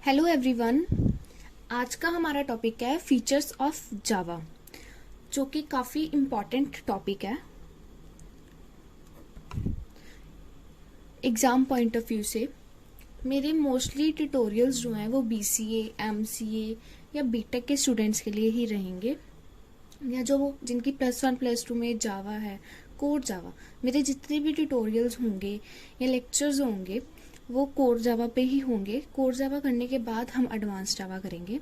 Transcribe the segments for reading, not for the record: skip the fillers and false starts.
Hello everyone. आज का हमारा टॉपिक है फीचर्स ऑफ जावा, जो कि काफ़ी इम्पॉर्टेंट टॉपिक है एग्ज़ाम पॉइंट ऑफ व्यू से। मेरे मोस्टली ट्यूटोरियल्स जो हैं वो बीसीए, एमसीए या बीटेक के स्टूडेंट्स के लिए ही रहेंगे, या जो जिनकी +1 +2 में जावा है, कोर जावा। मेरे जितने भी ट्यूटोरियल्स होंगे या लेक्चर्स होंगे वो कोर जावा पे ही होंगे। कोर जावा करने के बाद हम एडवांस जावा करेंगे।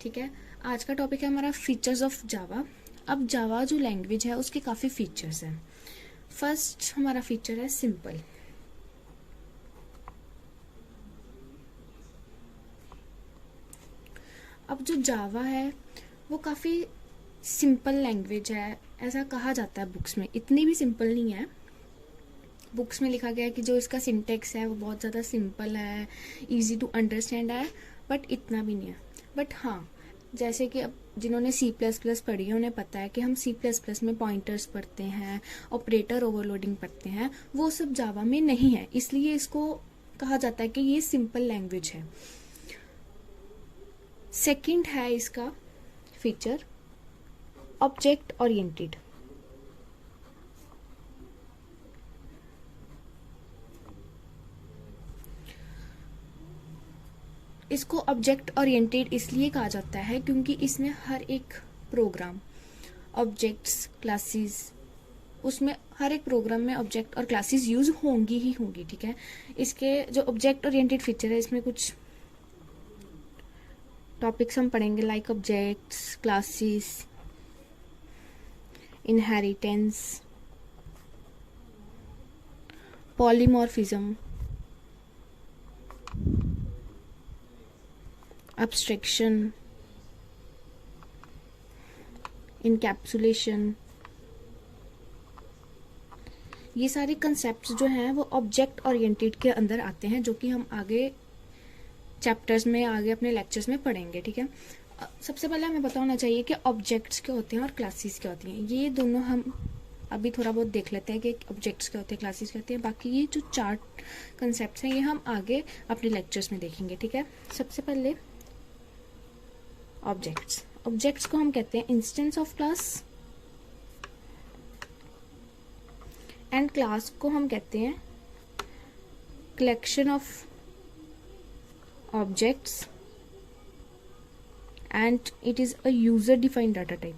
ठीक है, आज का टॉपिक है हमारा फीचर्स ऑफ जावा। अब जावा जो लैंग्वेज है उसके काफ़ी फीचर्स हैं। फर्स्ट हमारा फीचर है सिंपल। अब जो जावा है वो काफ़ी सिंपल लैंग्वेज है, ऐसा कहा जाता है बुक्स में। इतनी भी सिंपल नहीं है। बुक्स में लिखा गया है कि जो इसका सिंटेक्स है वो बहुत ज़्यादा सिंपल है, इजी टू अंडरस्टैंड है, बट इतना भी नहीं है। बट हाँ, जैसे कि अब जिन्होंने C++ पढ़ी है उन्हें पता है कि हम C++ में पॉइंटर्स पढ़ते हैं, ऑपरेटर ओवरलोडिंग पढ़ते हैं, वो सब जावा में नहीं है। इसलिए इसको कहा जाता है कि ये सिंपल लैंग्वेज है। सेकंड है इसका फीचर ऑब्जेक्ट ओरिएंटेड। इसको ऑब्जेक्ट ओरिएंटेड इसलिए कहा जाता है क्योंकि इसमें हर एक प्रोग्राम ऑब्जेक्ट्स, क्लासेस, उसमें हर एक प्रोग्राम में ऑब्जेक्ट और क्लासेस यूज होंगी ही होंगी। ठीक है, इसके जो ऑब्जेक्ट ओरिएंटेड फीचर है इसमें कुछ टॉपिक्स हम पढ़ेंगे, like objects, classes, inheritance, polymorphism, abstraction, encapsulation। ये सारे कंसेप्ट्स जो हैं वो ऑब्जेक्ट ओरिएंटेड के अंदर आते हैं, जो कि हम आगे चैप्टर्स में, आगे अपने लेक्चर्स में पढ़ेंगे। ठीक है, सबसे पहले हमें पता होना चाहिए कि ऑब्जेक्ट्स क्या होते हैं और क्लासेस क्या होती हैं। ये दोनों हम अभी थोड़ा बहुत देख लेते हैं कि ऑब्जेक्ट्स क्या होते हैं, क्लासेस क्या होती हैं। बाकी ये जो 4 कंसेप्ट्स हैं ये हम आगे अपने लेक्चर्स में देखेंगे। ठीक है, सबसे पहले ऑब्जेक्ट्स को हम कहते हैं instance of class, and class को हम कहते हैं collection of objects, and it is a user defined data type.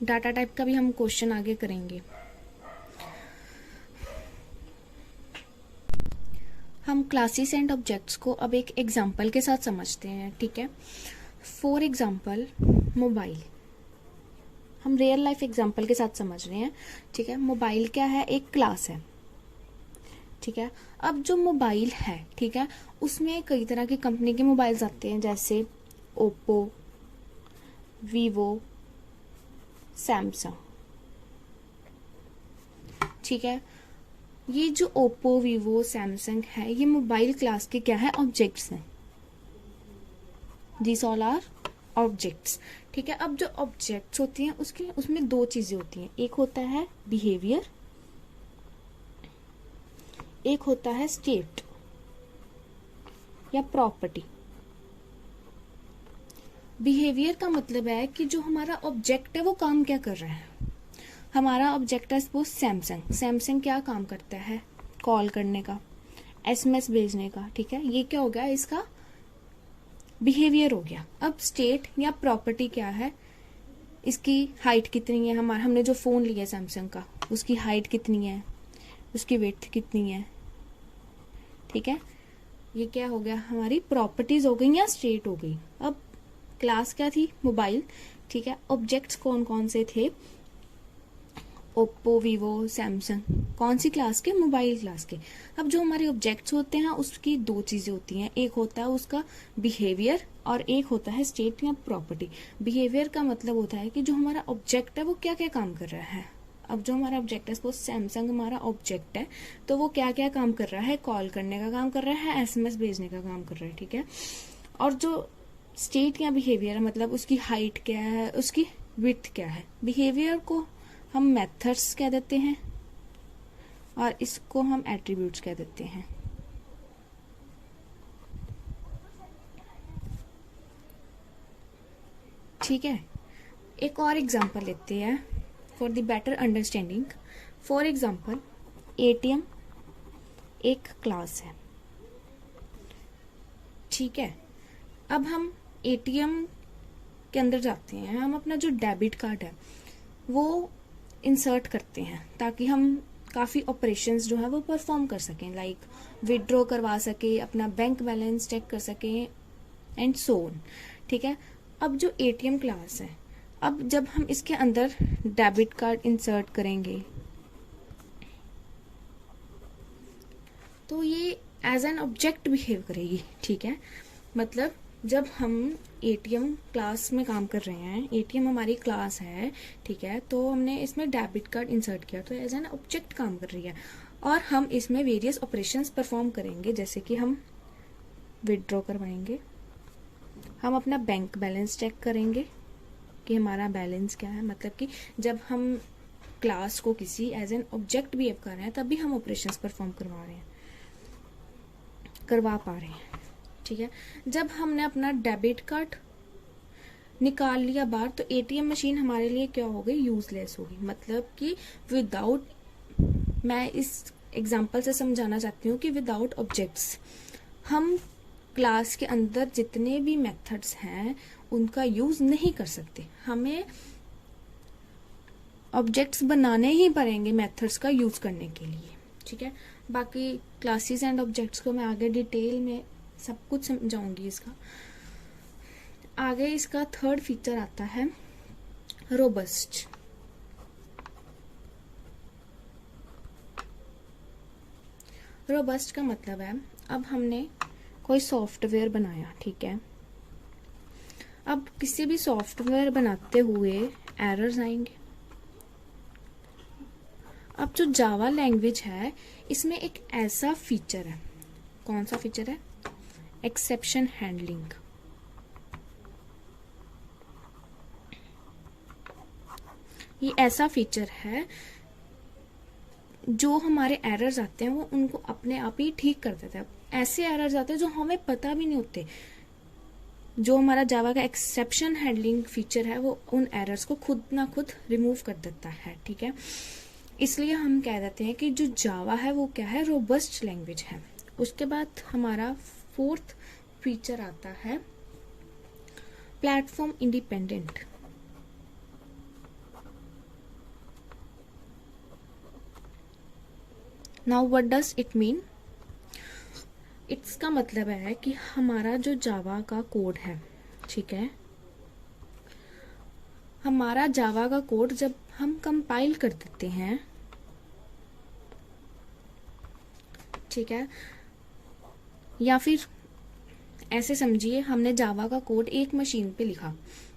Data type का भी हम क्वेश्चन आगे करेंगे। हम क्लासेस एंड ऑब्जेक्ट्स को अब एक एग्जाम्पल के साथ समझते हैं। ठीक है, फॉर एग्जाम्पल मोबाइल, हम रियल लाइफ एग्जाम्पल के साथ समझ रहे हैं। ठीक है, मोबाइल क्या है? एक क्लास है। ठीक है, अब जो मोबाइल है, ठीक है, उसमें कई तरह की कंपनी के मोबाइल्स आते हैं, जैसे ओप्पो, वीवो, सैमसंग। ठीक है, ये जो ओप्पो, वीवो, सैमसंग है, ये मोबाइल क्लास के क्या है? ऑब्जेक्ट्स हैं। This all are objects. ठीक है, अब जो ऑब्जेक्ट्स होती हैं उसमें 2 चीजें होती हैं। एक होता है बिहेवियर, एक होता है स्टेट या प्रॉपर्टी। बिहेवियर का मतलब है कि जो हमारा ऑब्जेक्ट है वो काम क्या कर रहा है। हमारा ऑब्जेक्ट है सपोज सैमसंग क्या काम करता है? कॉल करने का, SMS भेजने का। ठीक है, ये क्या हो गया? इसका बिहेवियर हो गया। अब स्टेट या प्रॉपर्टी क्या है? इसकी हाइट कितनी है? हमने जो फोन लिया सैमसंग का, उसकी हाइट कितनी है, उसकी विड्थ कितनी है। ठीक है, ये क्या हो गया? हमारी प्रॉपर्टीज हो गई या स्टेट हो गई। अब क्लास क्या थी? मोबाइल। ठीक है, ऑब्जेक्ट्स कौन कौन से थे? Oppo, Vivo, Samsung. कौन सी क्लास के? मोबाइल क्लास के। अब जो हमारे ऑब्जेक्ट्स होते हैं उसकी 2 चीजें होती हैं। एक होता है उसका बिहेवियर और एक होता है स्टेट या प्रॉपर्टी। बिहेवियर का मतलब होता है कि जो हमारा ऑब्जेक्ट है वो क्या क्या काम कर रहा है। अब जो हमारा ऑब्जेक्ट है, सपोज सैमसंग हमारा ऑब्जेक्ट है, तो वो क्या क्या काम कर रहा है? कॉल करने का काम कर रहा है, SMS भेजने का काम कर रहा है। ठीक है, और जो स्टेट या बिहेवियर मतलब उसकी हाइट क्या है, उसकी विड्थ क्या है। बिहेवियर को हम मेथड्स कह देते हैं और इसको हम एट्रीब्यूट्स कह देते हैं। ठीक है, एक और एग्जांपल लेते हैं for the better understanding. For example ATM एक क्लास है। ठीक है, अब हम एटीएम के अंदर जाते हैं, हम अपना जो डेबिट कार्ड है वो इंसर्ट करते हैं ताकि हम काफ़ी ऑपरेशंस जो है वो परफॉर्म कर सकें, लाइक विड्रॉ करवा सके, अपना बैंक बैलेंस चेक कर सकें एंड सो ऑन। ठीक है, अब जो एटीएम क्लास है, अब जब हम इसके अंदर डेबिट कार्ड इंसर्ट करेंगे तो ये एज एन ऑब्जेक्ट बिहेव करेगी। ठीक है, मतलब जब हम एटीएम क्लास में काम कर रहे हैं, एटीएम हमारी क्लास है, ठीक है, तो हमने इसमें डेबिट कार्ड इंसर्ट किया तो एज एन ऑब्जेक्ट काम कर रही है और हम इसमें वेरियस ऑपरेशंस परफॉर्म करेंगे, जैसे कि हम विड्रॉ करवाएंगे, हम अपना बैंक बैलेंस चेक करेंगे कि हमारा बैलेंस क्या है। मतलब कि जब हम क्लास को किसी एज एन ऑब्जेक्ट बिहेव कर रहे हैं तभी हम ऑपरेशंस परफॉर्म करवा पा रहे हैं। ठीक है, जब हमने अपना डेबिट कार्ड निकाल लिया बाहर तो एटीएम मशीन हमारे लिए क्या हो गई, यूजलेस होगी। मतलब कि विदाउट, मैं इस एग्जांपल से समझाना चाहती हूँ कि विदाउट ऑब्जेक्ट्स हम क्लास के अंदर जितने भी मेथड्स हैं उनका यूज नहीं कर सकते। हमें ऑब्जेक्ट्स बनाने ही पड़ेंगे मेथड्स का यूज करने के लिए। ठीक है, बाकी क्लासेस एंड ऑब्जेक्ट्स को मैं आगे डिटेल में सब कुछ समझाऊंगी। इसका आगे इसका थर्ड फीचर आता है रोबस्ट। रोबस्ट का मतलब है, अब हमने कोई सॉफ्टवेयर बनाया, ठीक है, अब किसी भी सॉफ्टवेयर बनाते हुए एरर्स आएंगे। अब जो जावा लैंग्वेज है इसमें एक ऐसा फीचर है, कौन सा फीचर है, एक्सेप्शन हैंडलिंग। ये ऐसा फीचर है जो हमारे एरर्स आते हैं वो उनको अपने आप ही ठीक कर देता है। ऐसे एरर्स आते हैं जो हमें पता भी नहीं होते, जो हमारा जावा का एक्सेप्शन हैंडलिंग फीचर है वो उन एरर्स को खुद ना खुद रिमूव कर देता है। ठीक है, इसलिए हम कह देते हैं कि जो जावा है वो क्या है, रोबस्ट लैंग्वेज है। उसके बाद हमारा फोर्थ फीचर आता है platform independent. Now what does it mean? इसका मतलब है कि हमारा जो जावा का कोड है, ठीक है, हमारा जावा का कोड जब हम कंपाइल कर देते हैं, ठीक है, या फिर ऐसे समझिए हमने जावा का कोड एक मशीन पे लिखा,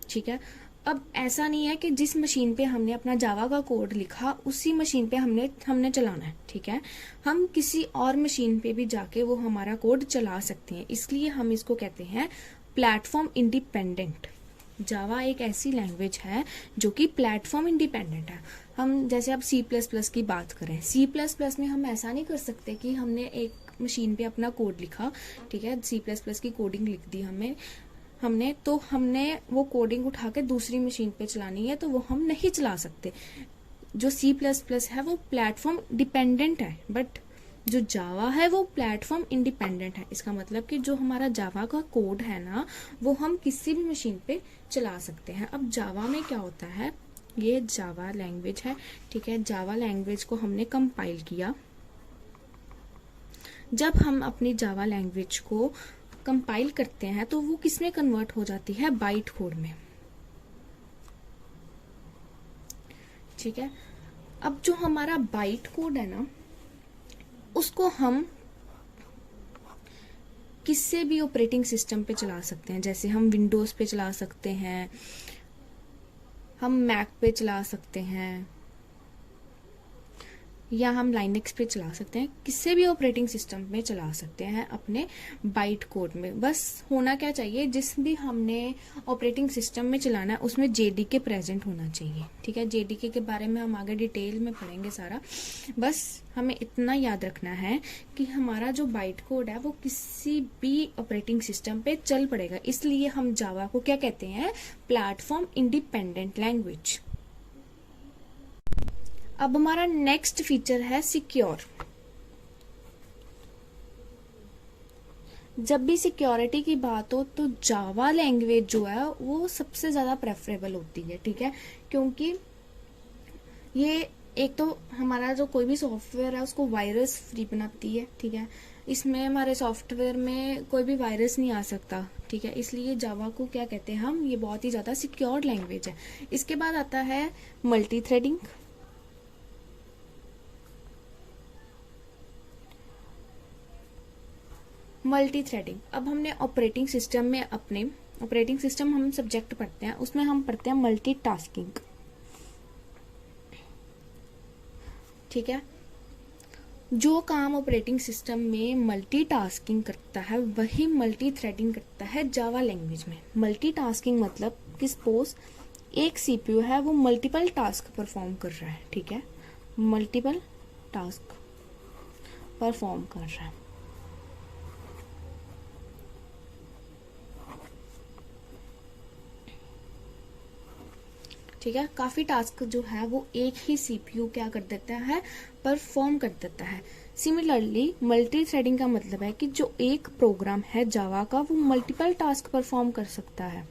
ठीक है, अब ऐसा नहीं है कि जिस मशीन पे हमने अपना जावा का कोड लिखा उसी मशीन पे हमने चलाना है। ठीक है, हम किसी और मशीन पे भी जाके वो हमारा कोड चला सकते हैं, इसलिए हम इसको कहते हैं प्लेटफॉर्म इंडिपेंडेंट। जावा एक ऐसी लैंग्वेज है जो कि प्लेटफॉर्म इंडिपेंडेंट है। हम जैसे अब C++ की बात करें, C++ में हम ऐसा नहीं कर सकते कि हमने एक मशीन पे अपना कोड लिखा, ठीक है, C++ की कोडिंग लिख दी हमने वो कोडिंग उठा के दूसरी मशीन पे चलानी है तो वो हम नहीं चला सकते। जो C++ है वो प्लेटफॉर्म डिपेंडेंट है, बट जो जावा है वो प्लेटफॉर्म इंडिपेंडेंट है। इसका मतलब कि जो हमारा जावा का कोड है ना वो हम किसी भी मशीन पे चला सकते हैं। अब जावा में क्या होता है, ये जावा लैंग्वेज है, ठीक है, जावा लैंग्वेज को हमने कंपाइल किया। जब हम अपनी जावा लैंग्वेज को कंपाइल करते हैं तो वो किसमें कन्वर्ट हो जाती है, बाइट कोड में। ठीक है, अब जो हमारा बाइट कोड है ना उसको हम किसी भी ऑपरेटिंग सिस्टम पे चला सकते हैं, जैसे हम विंडोज पे चला सकते हैं, हम मैक पे चला सकते हैं, या हम लाइनक्स पे चला सकते हैं, किसी भी ऑपरेटिंग सिस्टम में चला सकते हैं अपने बाइट कोड में। बस होना क्या चाहिए, जिस भी हमने ऑपरेटिंग सिस्टम में चलाना है उसमें जेडीके प्रेजेंट होना चाहिए। ठीक है, जेडीके के बारे में हम आगे डिटेल में पढ़ेंगे सारा। बस हमें इतना याद रखना है कि हमारा जो बाइट कोड है वो किसी भी ऑपरेटिंग सिस्टम पे चल पड़ेगा, इसलिए हम जावा को क्या कहते हैं, प्लेटफॉर्म इंडिपेंडेंट लैंग्वेज। अब हमारा नेक्स्ट फीचर है सिक्योर। जब भी सिक्योरिटी की बात हो तो जावा लैंग्वेज जो है वो सबसे ज्यादा प्रेफरेबल होती है। ठीक है, क्योंकि ये एक तो हमारा जो कोई भी सॉफ्टवेयर है उसको वायरस फ्री बनाती है। ठीक है, इसमें हमारे सॉफ्टवेयर में कोई भी वायरस नहीं आ सकता। ठीक है, इसलिए जावा को क्या कहते हैं हम, ये बहुत ही ज्यादा सिक्योर लैंग्वेज है। इसके बाद आता है मल्टी थ्रेडिंग। मल्टी थ्रेडिंग, अब हमने ऑपरेटिंग सिस्टम में, अपने ऑपरेटिंग सिस्टम हम सब्जेक्ट पढ़ते हैं, उसमें हम पढ़ते हैं मल्टी टास्किंग। ठीक है, जो काम ऑपरेटिंग सिस्टम में मल्टी टास्किंग करता है वही मल्टी थ्रेडिंग करता है जावा लैंग्वेज में। मल्टी टास्किंग मतलब कि सपोज एक सीपीयू है वो मल्टीपल टास्क परफॉर्म कर रहा है। ठीक है, मल्टीपल टास्क परफॉर्म कर रहा है। ठीक है, काफी टास्क जो है वो एक ही सीपीयू क्या कर देता है, परफॉर्म कर देता है। सिमिलरली मल्टी थ्रेडिंग का मतलब है कि जो एक प्रोग्राम है जावा का वो मल्टीपल टास्क परफॉर्म कर सकता है।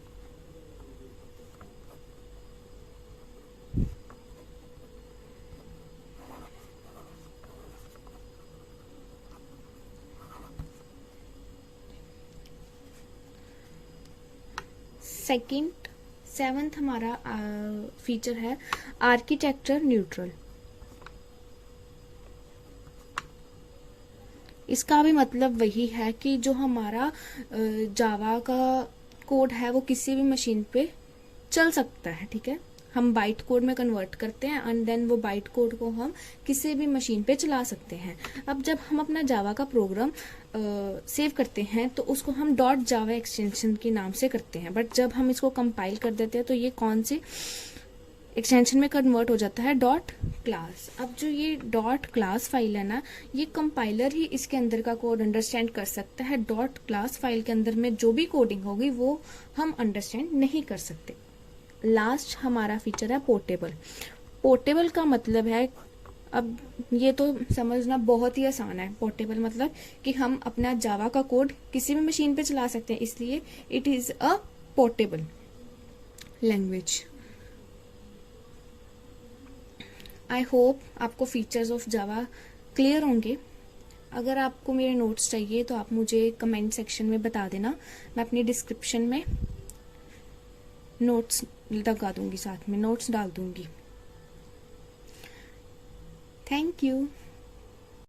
सेवेंथ हमारा फीचर है आर्किटेक्चर न्यूट्रल। इसका भी मतलब वही है कि जो हमारा जावा का कोड है वो किसी भी मशीन पे चल सकता है। ठीक है, हम बाइट कोड में कन्वर्ट करते हैं एंड देन वो बाइट कोड को हम किसी भी मशीन पे चला सकते हैं। अब जब हम अपना जावा का प्रोग्राम सेव करते हैं तो उसको हम डॉट जावा एक्सटेंशन के नाम से करते हैं, बट जब हम इसको कंपाइल कर देते हैं तो ये कौन सी एक्सटेंशन में कन्वर्ट हो जाता है, डॉट क्लास। अब जो ये डॉट क्लास फाइल है ना, ये कंपाइलर ही इसके अंदर का कोड अंडरस्टैंड कर सकता है। डॉट क्लास फाइल के अंदर में जो भी कोडिंग होगी वो हम अंडरस्टैंड नहीं कर सकते। लास्ट हमारा फीचर है पोर्टेबल। पोर्टेबल का मतलब है, अब ये तो समझना बहुत ही आसान है। पोर्टेबल मतलब कि हम अपना जावा का कोड किसी भी मशीन पे चला सकते हैं, इसलिए it is a portable language. I hope आपको फीचर्स ऑफ जावा क्लियर होंगे। अगर आपको मेरे नोट्स चाहिए तो आप मुझे कमेंट सेक्शन में बता देना, मैं अपनी डिस्क्रिप्शन में नोट्स लगा दूंगी, साथ में नोट्स डाल दूंगी। Thank you.